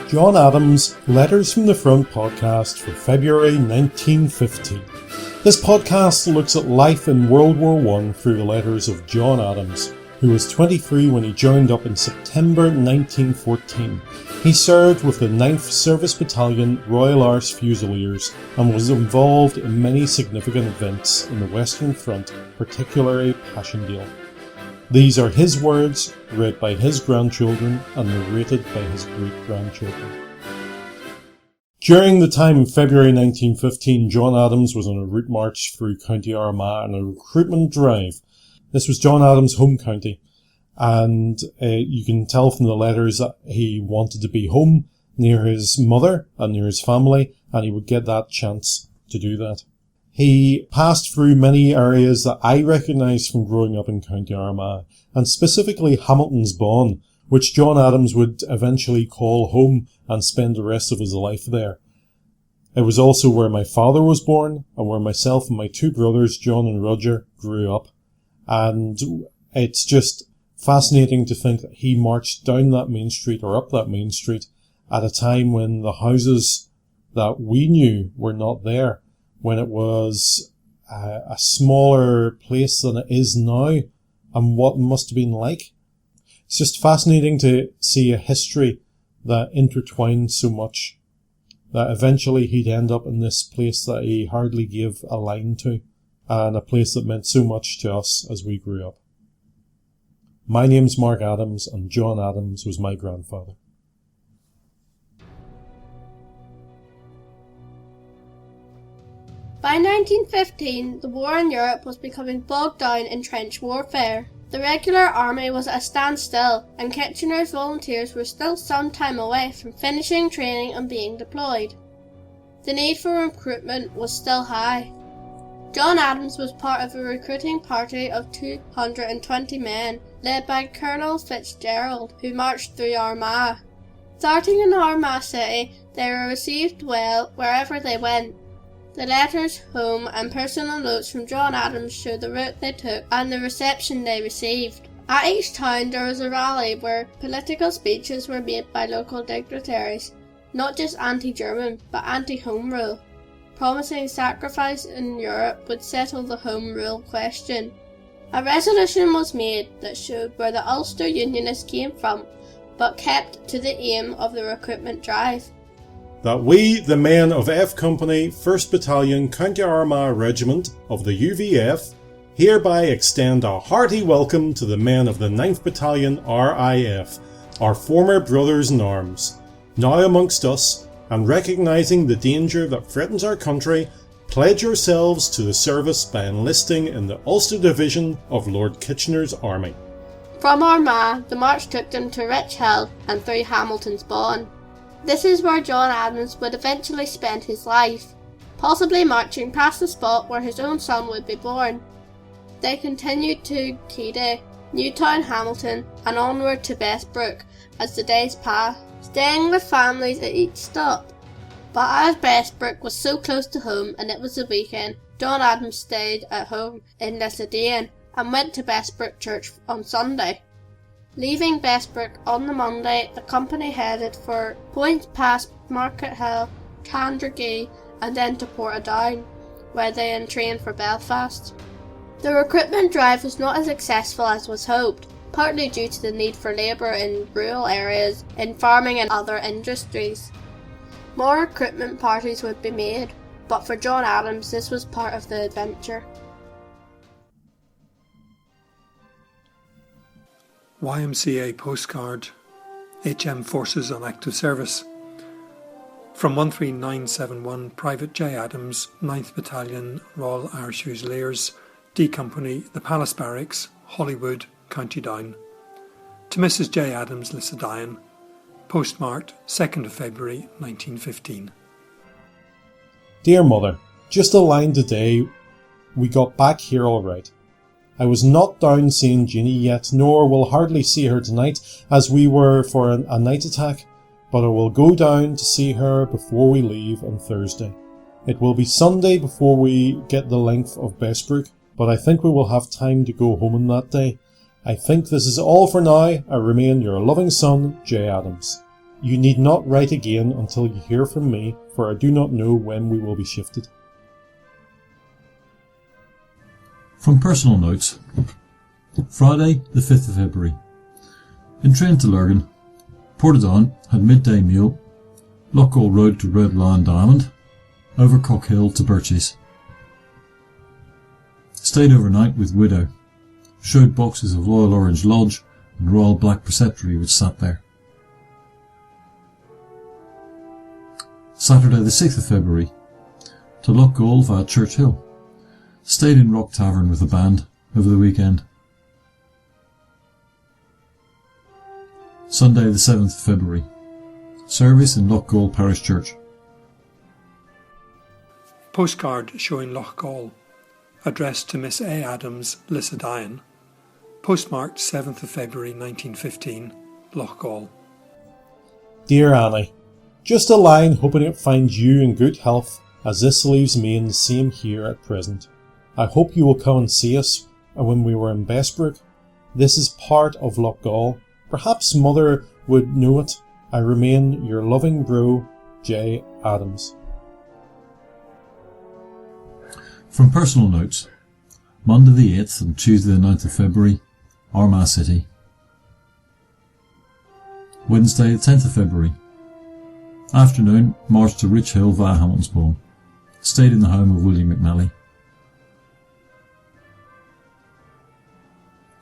John Adams' Letters from the Front podcast for February 1915. This podcast looks at life in World War I through the letters of John Adams, who was 23 when he joined up in September 1914. He served with the 9th Service Battalion Royal Irish Fusiliers and was involved in many significant events in the Western Front, particularly Passchendaele. These are his words, read by his grandchildren and narrated by his great-grandchildren. During the time in February 1915, John Adams was on a route march through County Armagh on a recruitment drive. This was John Adams' home county, and you can tell from the letters that he wanted to be home near his mother and near his family, and he would get that chance to do that. He passed through many areas that I recognised from growing up in County Armagh, and specifically Hamilton's Bawn, which John Adams would eventually call home and spend the rest of his life there. It was also where my father was born, and where myself and my two brothers, John and Roger, grew up. And it's just fascinating to think that he marched down that main street, or up that main street, at a time when the houses that we knew were not there, when it was a smaller place than it is now, and what it must have been like. It's just fascinating to see a history that intertwined so much, that eventually he'd end up in this place that he hardly gave a line to, and a place that meant so much to us as we grew up. My name's Mark Adams, and John Adams was my grandfather. By 1915, the war in Europe was becoming bogged down in trench warfare. The regular army was at a standstill, and Kitchener's volunteers were still some time away from finishing training and being deployed. The need for recruitment was still high. John Adams was part of a recruiting party of 220 men, led by Colonel Fitzgerald, who marched through Armagh. Starting in Armagh City, they were received well wherever they went. The letters home and personal notes from John Adams show the route they took and the reception they received. At each town there was a rally where political speeches were made by local dignitaries, not just anti-German but anti-Home Rule, promising sacrifice in Europe would settle the Home Rule question. A resolution was made that showed where the Ulster Unionists came from, but kept to the aim of the recruitment drive. That we, the men of F Company, 1st Battalion, County Armagh Regiment of the UVF, hereby extend a hearty welcome to the men of the 9th Battalion RIF, our former brothers in arms, now amongst us, and recognising the danger that threatens our country, pledge yourselves to the service by enlisting in the Ulster Division of Lord Kitchener's army. From Armagh, the march took them to Rich Hill and through Hamilton's Bawn. This is where John Adams would eventually spend his life, possibly marching past the spot where his own son would be born. They continued to Keady, Newtown, Hamilton, and onward to Bessbrook as the days passed, staying with families at each stop. But as Bessbrook was so close to home and it was the weekend, John Adams stayed at home in Lissadane and went to Bessbrook Church on Sunday. Leaving Bessbrook on the Monday, the company headed for points past Market Hill, Candragee, and then to Portadown, where they entrained for Belfast. The recruitment drive was not as successful as was hoped, partly due to the need for labour in rural areas, in farming and other industries. More recruitment parties would be made, but for John Adams this was part of the adventure. YMCA postcard, HM Forces on Active Service. From 13971 Private J. Adams, 9th Battalion, Royal Irish Fusiliers, D Company, The Palace Barracks, Holywood, County Down. To Mrs. J. Adams, Lissadine, postmarked 2nd of February 1915. Dear Mother, just a line today, we got back here all right. I was not down seeing Jeannie yet, nor will hardly see her tonight, as we were for a night attack, but I will go down to see her before we leave on Thursday. It will be Sunday before we get the length of Bessbrook, but I think we will have time to go home on that day. I think this is all for now. I remain your loving son, J. Adams. You need not write again until you hear from me, for I do not know when we will be shifted. From personal notes, Friday the 5th of February. In train to Lurgan, Portadown had midday meal, Loughgall Road to Red Lion Diamond, over Cockhill to Birches. Stayed overnight with Widow, showed boxes of Royal Orange Lodge and Royal Black Preceptory which sat there. Saturday the 6th of February, to Loughgall via Church Hill. Stayed in Rock Tavern with the band over the weekend. Sunday the 7th of February, service in Loughgall Parish Church. Postcard showing Loughgall, addressed to Miss A. Adams, Lissadine, postmarked 7th of February 1915, Loughgall. Dear Annie, just a line hoping it finds you in good health, as this leaves me in the same here at present. I hope you will come and see us when we were in Bessbrook. This is part of Loughgall. Perhaps Mother would know it. I remain your loving bro, J. Adams. From personal notes, Monday the 8th and Tuesday the 9th of February, Armagh City. Wednesday the 10th of February. Afternoon, marched to Rich Hill via Hamiltonsbawn. Stayed in the home of William McNally.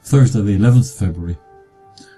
Thursday the 11th of February.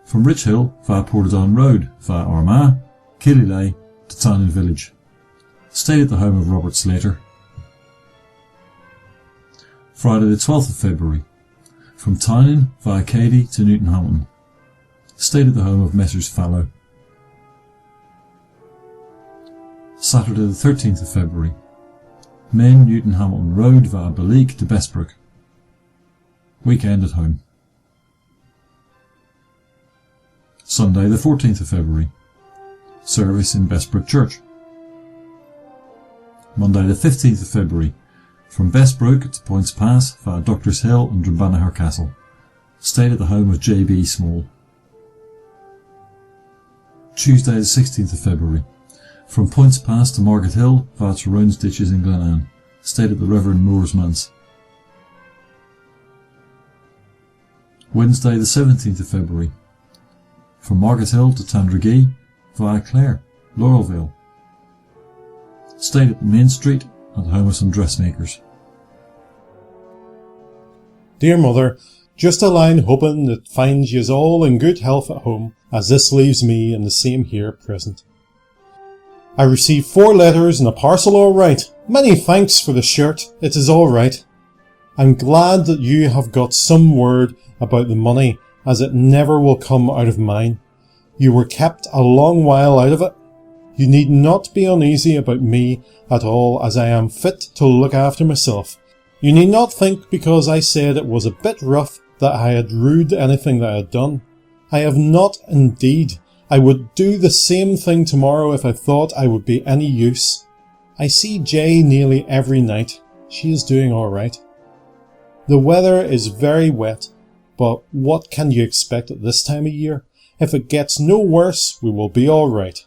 From Rich Hill via Portadown Road via Armagh, Killilay to Tynan Village. Stayed at the home of Robert Slater. Friday the 12th of February. From Tynan via Cady to Newton Hamilton. Stayed at the home of Messrs Fallow. Saturday the 13th of February. Men Newton Hamilton Road via Baleek to Bessbrook. Weekend at home. Sunday the 14th of February. Service in Bessbrook Church. Monday the 15th of February. From Bessbrook to Points Pass via Doctors Hill and Drumbanagher Castle. Stayed at the home of J.B. Small. Tuesday the 16th of February. From Points Pass to Market Hill via Tyrone's Ditches in Glenanne. Stayed at the Reverend Moore's Manse. Wednesday the 17th of February. From Market Hill to Tandragee via Clare, Laurelville. Stayed at the Main Street at the home of some dressmakers. Dear Mother, just a line hoping it finds yous all in good health at home, as this leaves me in the same here at present. I received 4 letters and a parcel all right. Many thanks for the shirt, it is all right. I'm glad that you have got some word about the money, as it never will come out of mine. You were kept a long while out of it. You need not be uneasy about me at all, as I am fit to look after myself. You need not think because I said it was a bit rough that I had rued anything that I had done. I have not indeed. I would do the same thing tomorrow if I thought I would be any use. I see Jay nearly every night. She is doing all right. The weather is very wet, but what can you expect at this time of year? If it gets no worse, we will be all right.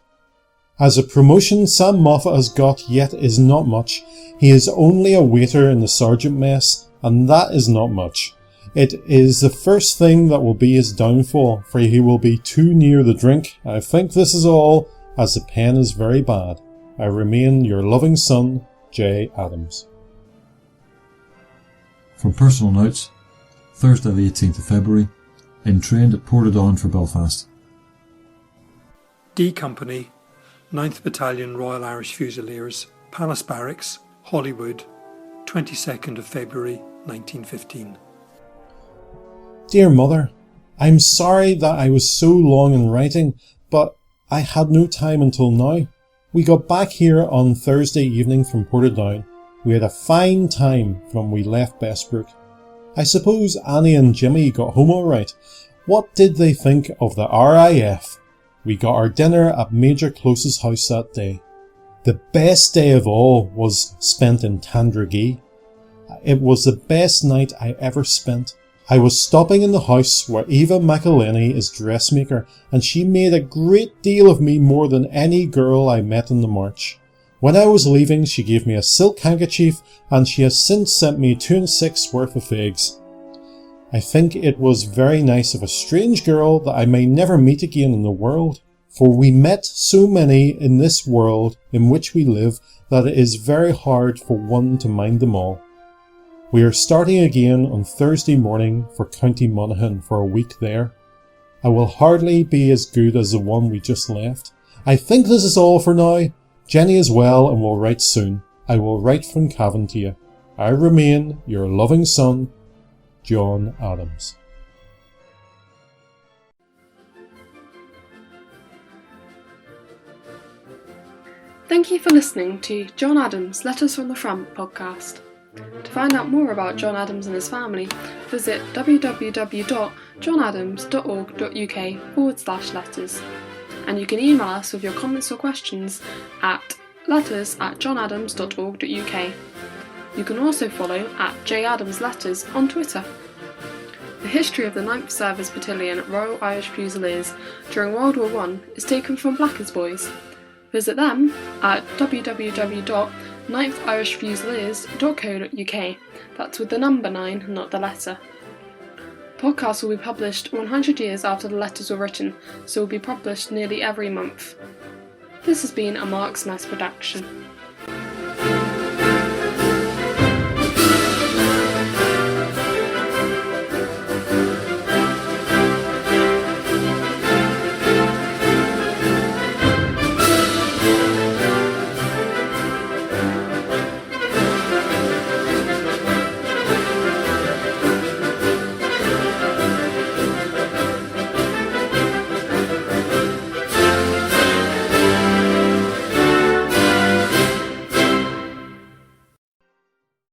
As a promotion Sam Moffat has got yet is not much. He is only a waiter in the sergeant mess, and that is not much. It is the first thing that will be his downfall, for he will be too near the drink. I think this is all, as the pen is very bad. I remain your loving son, J. Adams. From personal notes, Thursday the 18th of February, entrained at Portadown for Belfast. D Company, 9th Battalion Royal Irish Fusiliers, Palace Barracks, Holywood, 22nd of February 1915. Dear Mother, I'm sorry that I was so long in writing, but I had no time until now. We got back here on Thursday evening from Portadown. We had a fine time from we left Bessbrook. I suppose Annie and Jimmy got home all right. What did they think of the RAF? We got our dinner at Major Close's house that day. The best day of all was spent in Tandragee. It was the best night I ever spent. I was stopping in the house where Eva McElhenney is dressmaker, and she made a great deal of me more than any girl I met in the march. When I was leaving, she gave me a silk handkerchief, and she has since sent me 2 and 6 worth of figs. I think it was very nice of a strange girl that I may never meet again in the world, for we met so many in this world in which we live that it is very hard for one to mind them all. We are starting again on Thursday morning for County Monaghan for a week there. I will hardly be as good as the one we just left. I think this is all for now. Jenny is well and will write soon. I will write from Cavan to you. I remain your loving son, John Adams. Thank you for listening to John Adams' Letters from the Front podcast. To find out more about John Adams and his family, visit www.johnadams.org.uk/letters. And you can email us with your comments or questions at letters@johnadams.org.uk. You can also follow @JAdamsLetters on Twitter. The history of the 9th Service Battalion Royal Irish Fusiliers during World War I is taken from Blackers Boys. Visit them at www.9thirishfusiliers.co.uk. That's with the number 9, not the letter. Podcasts will be published 100 years after the letters were written, so will be published nearly every month. This has been a Mark's Mess production.